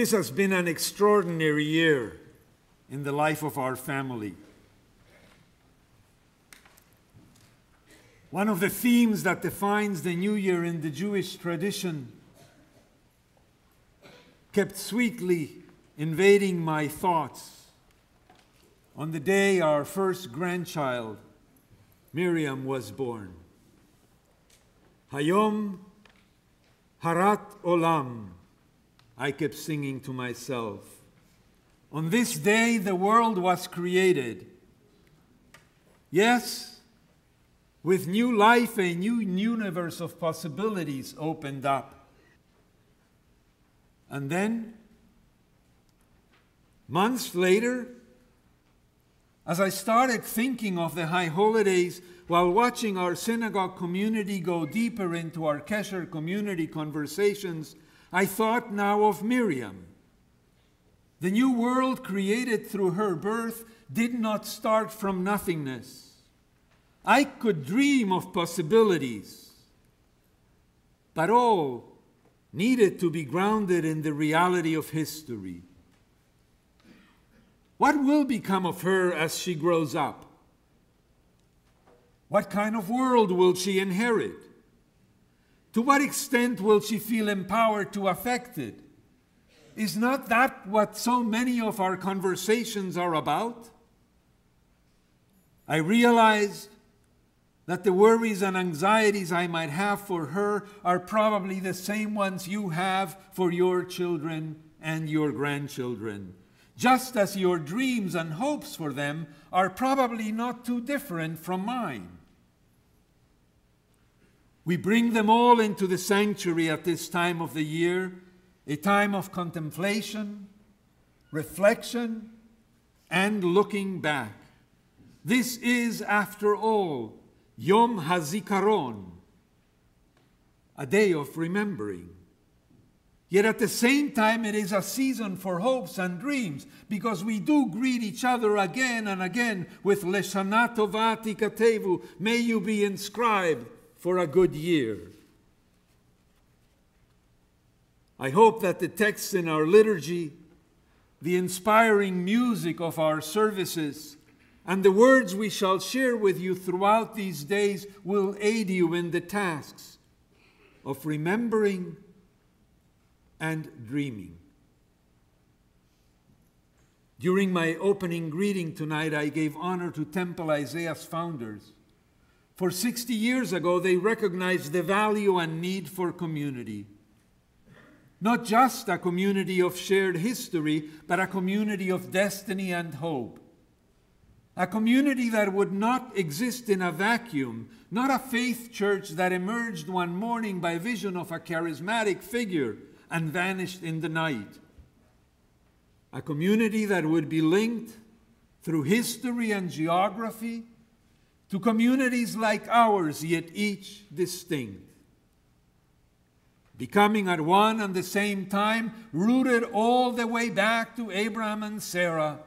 This has been an extraordinary year in the life of our family. One of the themes that defines the New Year in the Jewish tradition kept sweetly invading my thoughts on the day our first grandchild, Miriam, was born. Hayom Harat Olam, I kept singing to myself. On this day the world was created. Yes, with new life, a new universe of possibilities opened up. And then, months later, as I started thinking of the high holidays while watching our synagogue community go deeper into our Kesher community conversations, I thought now of Miriam. The new world created through her birth did not start from nothingness. I could dream of possibilities, but all needed to be grounded in the reality of history. What will become of her as she grows up? What kind of world will she inherit? To what extent will she feel empowered to affect it? Is not that what so many of our conversations are about? I realized that the worries and anxieties I might have for her are probably the same ones you have for your children and your grandchildren, just as your dreams and hopes for them are probably not too different from mine. We bring them all into the sanctuary at this time of the year, a time of contemplation, reflection, and looking back. This is, after all, Yom HaZikaron, a day of remembering. Yet at the same time, it is a season for hopes and dreams, because we do greet each other again and again with Leshana Tova Tikatevu, may you be inscribed for a good year. I hope that the texts in our liturgy, the inspiring music of our services, and the words we shall share with you throughout these days will aid you in the tasks of remembering and dreaming. During my opening greeting tonight, I gave honor to Temple Isaiah's founders. For 60 years ago, they recognized the value and need for community. Not just a community of shared history, but a community of destiny and hope. A community that would not exist in a vacuum, not a faith church that emerged one morning by vision of a charismatic figure and vanished in the night. A community that would be linked through history and geography to communities like ours, yet each distinct. Becoming at one and the same time rooted all the way back to Abraham and Sarah,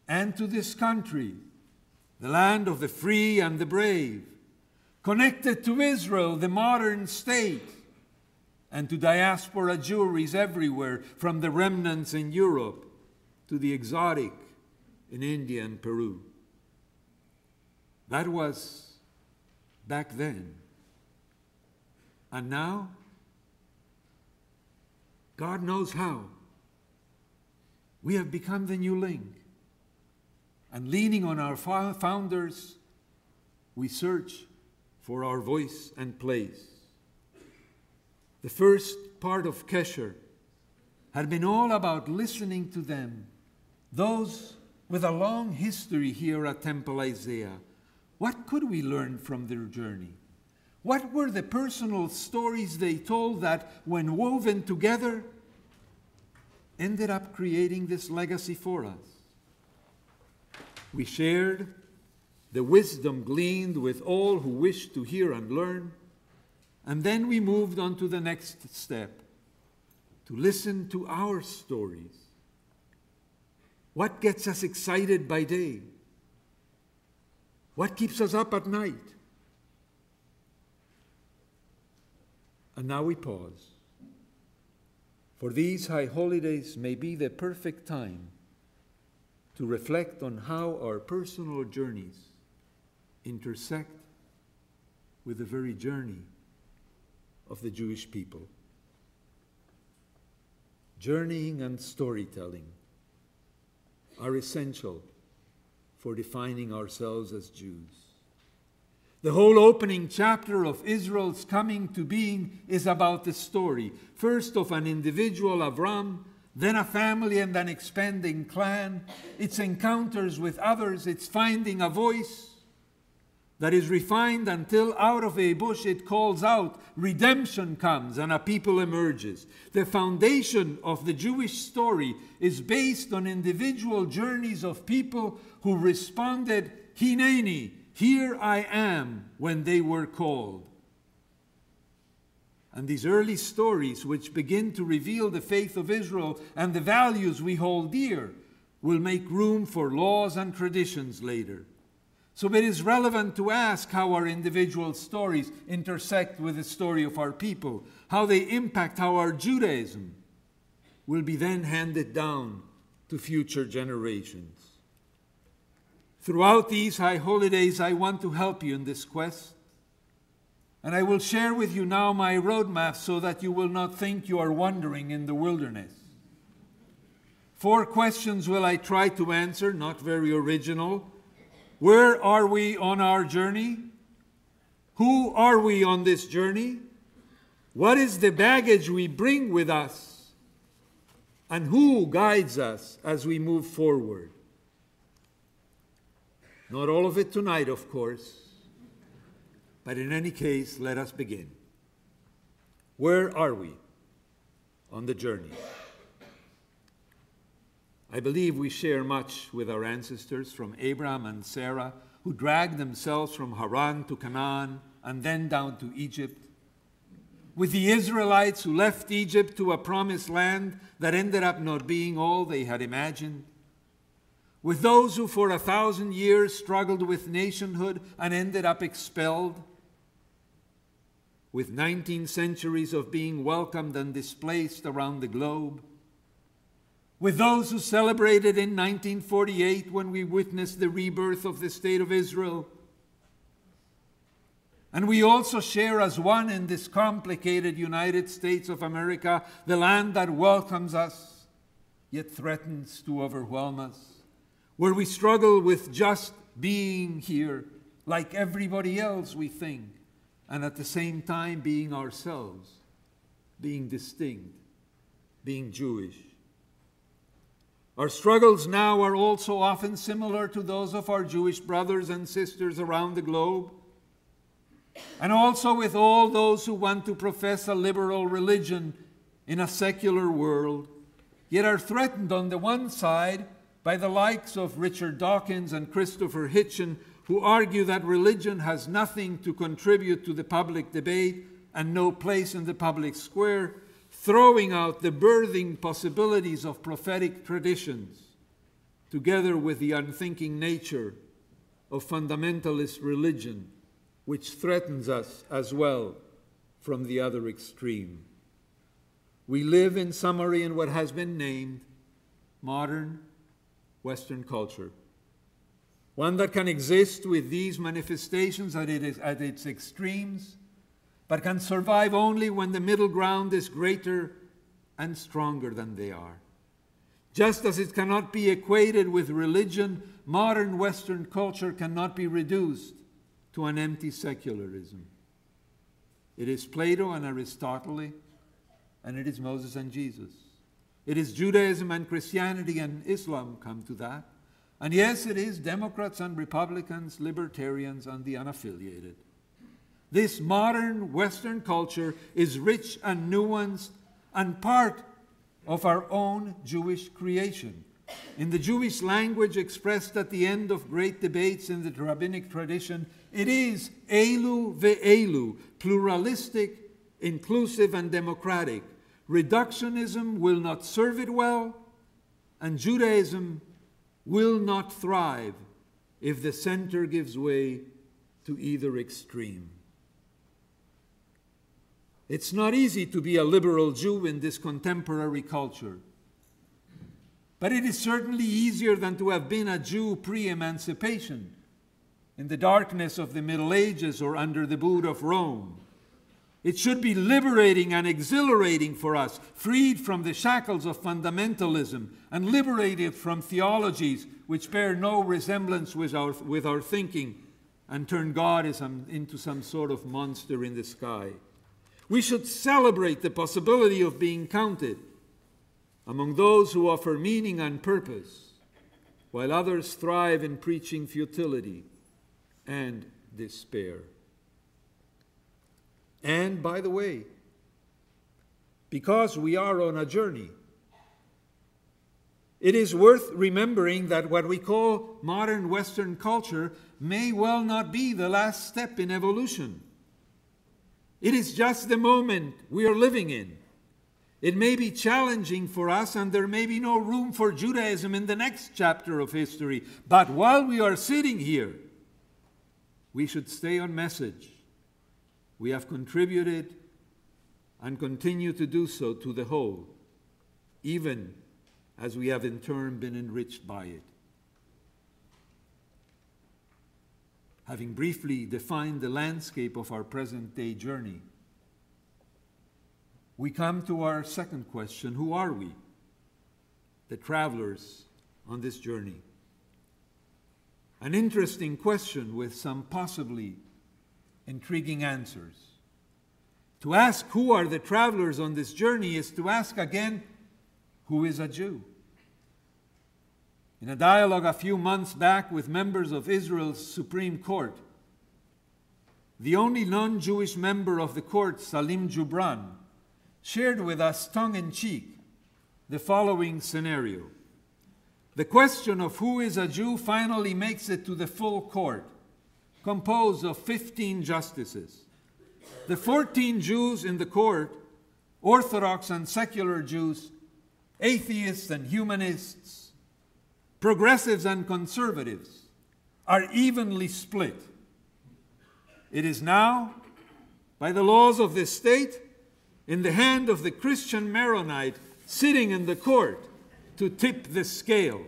and to this country, the land of the free and the brave, connected to Israel, the modern state, and to diaspora Jewries everywhere, from the remnants in Europe to the exotic in India and Peru. That was back then. And now, God knows how, we have become the new link. And leaning on our founders, we search for our voice and place. The first part of Kesher had been all about listening to them, those with a long history here at Temple Isaiah. What could we learn from their journey? What were the personal stories they told that, when woven together, ended up creating this legacy for us? We shared the wisdom gleaned with all who wished to hear and learn, and then we moved on to the next step, to listen to our stories. What gets us excited by day? What keeps us up at night? And now we pause For these high holidays may be the perfect time to reflect on how our personal journeys intersect with the very journey of the Jewish people. Journeying and storytelling are essential for defining ourselves as Jews. The whole opening chapter of Israel's coming to being is about the story, first of an individual, Avram, then a family and an expanding clan, its encounters with others, its finding a voice that is refined until out of a bush it calls out, redemption comes and a people emerges. The foundation of the Jewish story is based on individual journeys of people who responded, Hineni, here I am, when they were called. And these early stories, which begin to reveal the faith of Israel and the values we hold dear, will make room for laws and traditions later. So it is relevant to ask how our individual stories intersect with the story of our people, how they impact how our Judaism will be then handed down to future generations. Throughout these high holidays, I want to help you in this quest. And I will share with you now my roadmap so that you will not think you are wandering in the wilderness. 4 questions will I try to answer, not very original. Where are we on our journey? Who are we on this journey? What is the baggage we bring with us? And who guides us as we move forward? Not all of it tonight, of course. But in any case, let us begin. Where are we on the journey? I believe we share much with our ancestors from Abraham and Sarah, who dragged themselves from Haran to Canaan and then down to Egypt. With the Israelites who left Egypt to a promised land that ended up not being all they had imagined. With those who for 1,000 years struggled with nationhood and ended up expelled. With 19 centuries of being welcomed and displaced around the globe. With those who celebrated in 1948 when we witnessed the rebirth of the State of Israel. And we also share as one in this complicated United States of America, the land that welcomes us, yet threatens to overwhelm us, where we struggle with just being here like everybody else, we think, and at the same time being ourselves, being distinct, being Jewish. Our struggles now are also often similar to those of our Jewish brothers and sisters around the globe, and also with all those who want to profess a liberal religion in a secular world, yet are threatened on the one side by the likes of Richard Dawkins and Christopher Hitchens, who argue that religion has nothing to contribute to the public debate and no place in the public square, throwing out the birthing possibilities of prophetic traditions, together with the unthinking nature of fundamentalist religion, which threatens us as well from the other extreme. We live, in summary, in what has been named modern Western culture, one that can exist with these manifestations at its extremes, but can survive only when the middle ground is greater and stronger than they are. Just as it cannot be equated with religion, modern Western culture cannot be reduced to an empty secularism. It is Plato and Aristotle, and it is Moses and Jesus. It is Judaism and Christianity and Islam, come to that. And yes, it is Democrats and Republicans, libertarians and the unaffiliated. This modern Western culture is rich and nuanced and part of our own Jewish creation. In the Jewish language expressed at the end of great debates in the rabbinic tradition, it is Elu ve'elu, pluralistic, inclusive, and democratic. Reductionism will not serve it well, and Judaism will not thrive if the center gives way to either extreme. It's not easy to be a liberal Jew in this contemporary culture. But it is certainly easier than to have been a Jew pre-emancipation, in the darkness of the Middle Ages or under the boot of Rome. It should be liberating and exhilarating for us, freed from the shackles of fundamentalism and liberated from theologies which bear no resemblance with our thinking and turn God into some sort of monster in the sky. We should celebrate the possibility of being counted among those who offer meaning and purpose, while others thrive in preaching futility and despair. And, by the way, because we are on a journey, it is worth remembering that what we call modern Western culture may well not be the last step in evolution. It is just the moment we are living in. It may be challenging for us, and there may be no room for Judaism in the next chapter of history. But while we are sitting here, we should stay on message. We have contributed and continue to do so to the whole, even as we have in turn been enriched by it. Having briefly defined the landscape of our present-day journey, we come to our second question: who are we, the travelers on this journey? An interesting question with some possibly intriguing answers. To ask who are the travelers on this journey is to ask again, who is a Jew? In a dialogue a few months back with members of Israel's Supreme Court, the only non-Jewish member of the court, Salim Jubran, shared with us tongue-in-cheek the following scenario. The question of who is a Jew finally makes it to the full court, composed of 15 justices. The 14 Jews in the court, Orthodox and secular Jews, atheists and humanists, progressives and conservatives, are evenly split. It is now, by the laws of this state, in the hand of the Christian Maronite sitting in the court to tip the scale.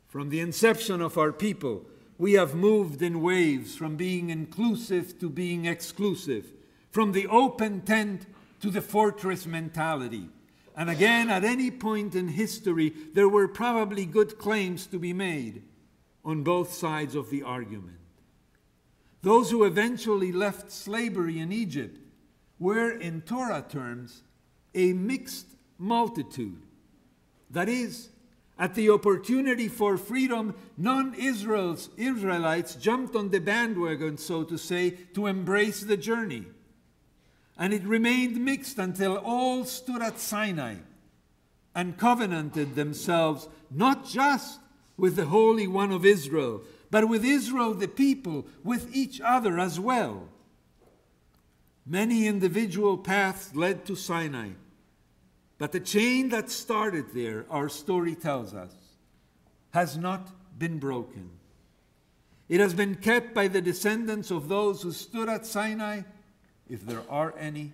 From the inception of our people, we have moved in waves from being inclusive to being exclusive, from the open tent to the fortress mentality. And again, at any point in history, there were probably good claims to be made on both sides of the argument. Those who eventually left slavery in Egypt were, in Torah terms, a mixed multitude. That is, at the opportunity for freedom, non-Israelites jumped on the bandwagon, so to say, to embrace the journey. And it remained mixed until all stood at Sinai and covenanted themselves not just with the Holy One of Israel, but with Israel the people, with each other as well. Many individual paths led to Sinai, but the chain that started there, our story tells us, has not been broken. It has been kept by the descendants of those who stood at Sinai, if there are any,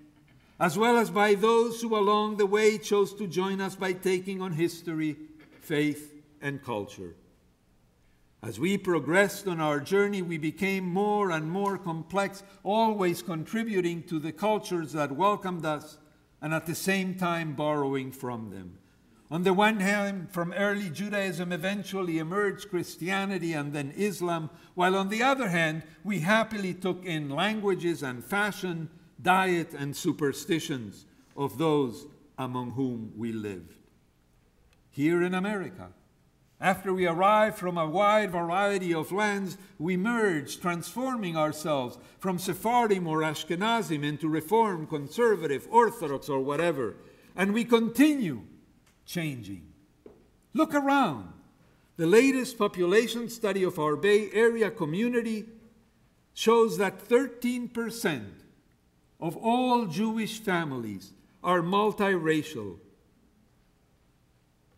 as well as by those who along the way chose to join us by taking on history, faith, and culture. As we progressed on our journey, we became more and more complex, always contributing to the cultures that welcomed us and at the same time borrowing from them. On the one hand, from early Judaism eventually emerged Christianity and then Islam, while on the other hand, we happily took in languages and fashion, diet and superstitions of those among whom we lived. Here in America, after we arrived from a wide variety of lands, we merged, transforming ourselves from Sephardim or Ashkenazim into Reform, Conservative, Orthodox, or whatever. And we continue changing. Look around. The latest population study of our Bay Area community shows that 13% of all Jewish families are multiracial.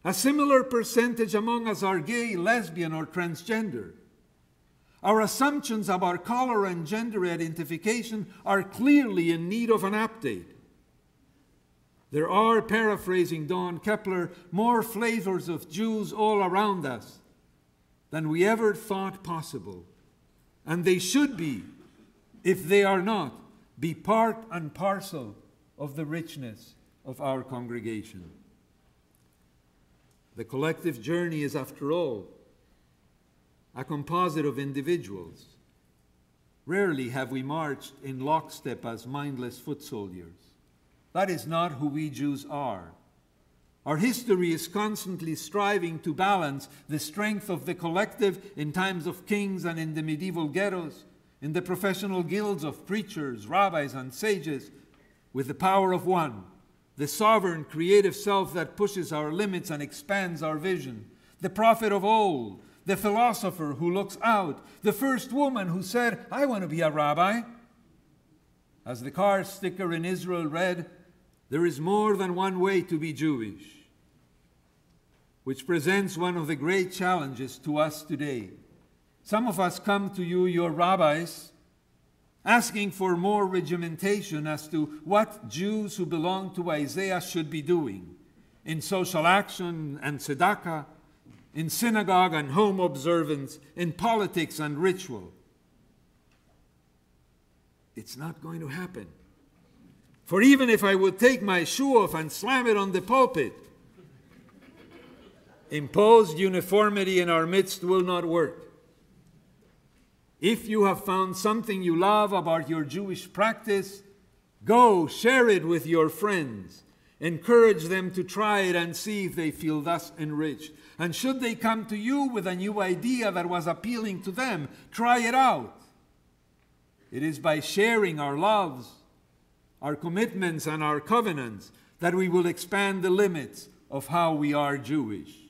A similar percentage among us are gay, lesbian, or transgender. Our assumptions about color and gender identification are clearly in need of an update. There are, paraphrasing Don Kepler, more flavors of Jews all around us than we ever thought possible. And they should be, if they are not, be part and parcel of the richness of our congregation. The collective journey is, after all, a composite of individuals. Rarely have we marched in lockstep as mindless foot soldiers. That is not who we Jews are. Our history is constantly striving to balance the strength of the collective in times of kings and in the medieval ghettos, in the professional guilds of preachers, rabbis, and sages, with the power of one, the sovereign, creative self that pushes our limits and expands our vision, the prophet of old, the philosopher who looks out, the first woman who said, "I want to be a rabbi." As the car sticker in Israel read, there is more than one way to be Jewish, which presents one of the great challenges to us today. Some of us come to you, your rabbis, asking for more regimentation as to what Jews who belong to Isaiah should be doing in social action and tzedakah, in synagogue and home observance, in politics and ritual. It's not going to happen. For even if I would take my shoe off and slam it on the pulpit, imposed uniformity in our midst will not work. If you have found something you love about your Jewish practice, go share it with your friends. Encourage them to try it and see if they feel thus enriched. And should they come to you with a new idea that was appealing to them, try it out. It is by sharing our loves, our commitments, and our covenants that we will expand the limits of how we are Jewish.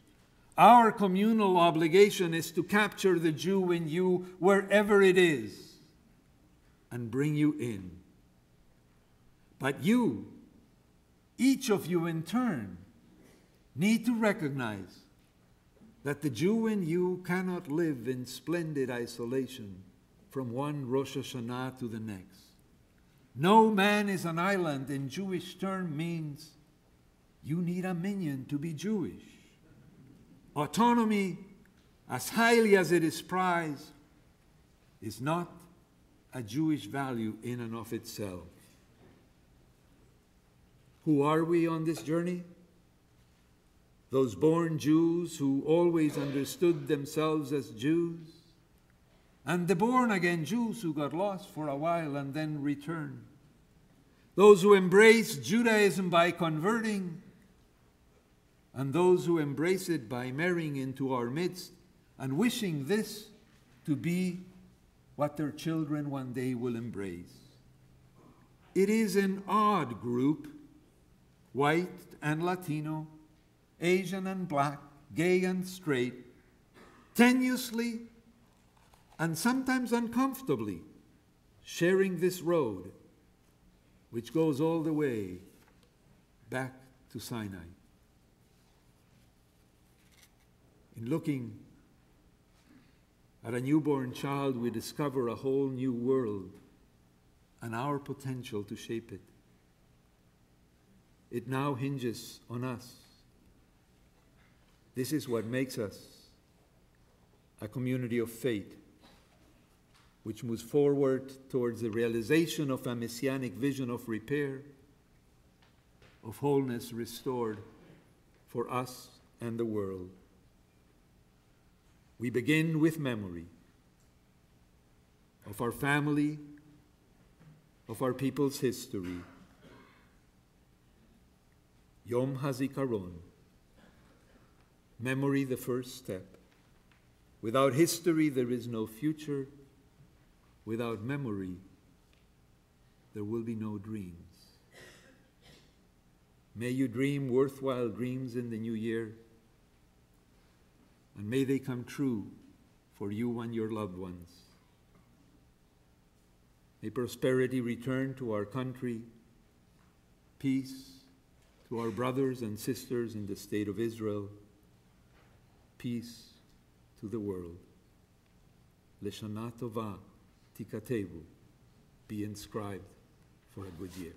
Our communal obligation is to capture the Jew in you wherever it is and bring you in. But you, each of you in turn, need to recognize that the Jew in you cannot live in splendid isolation from one Rosh Hashanah to the next. No man is an island in Jewish term means you need a minion to be Jewish. Autonomy, as highly as it is prized, is not a Jewish value in and of itself. Who are we on this journey? Those born Jews who always understood themselves as Jews, and the born-again Jews who got lost for a while and then returned. Those who embrace Judaism by converting, and those who embrace it by marrying into our midst and wishing this to be what their children one day will embrace. It is an odd group, white and Latino, Asian and black, gay and straight, tenuously and sometimes uncomfortably sharing this road which goes all the way back to Sinai. In looking at a newborn child, we discover a whole new world and our potential to shape it. It now hinges on us. This is what makes us a community of faith, which moves forward towards the realization of a messianic vision of repair, of wholeness restored for us and the world. We begin with memory of our family, of our people's history. Yom HaZikaron, memory the first step. Without history there is no future. Without memory there will be no dreams. May you dream worthwhile dreams in the new year, and may they come true for you and your loved ones. May prosperity return to our country, peace to our brothers and sisters in the state of Israel, peace to the world. Leshana Tova Tikatevu, be inscribed for a good year.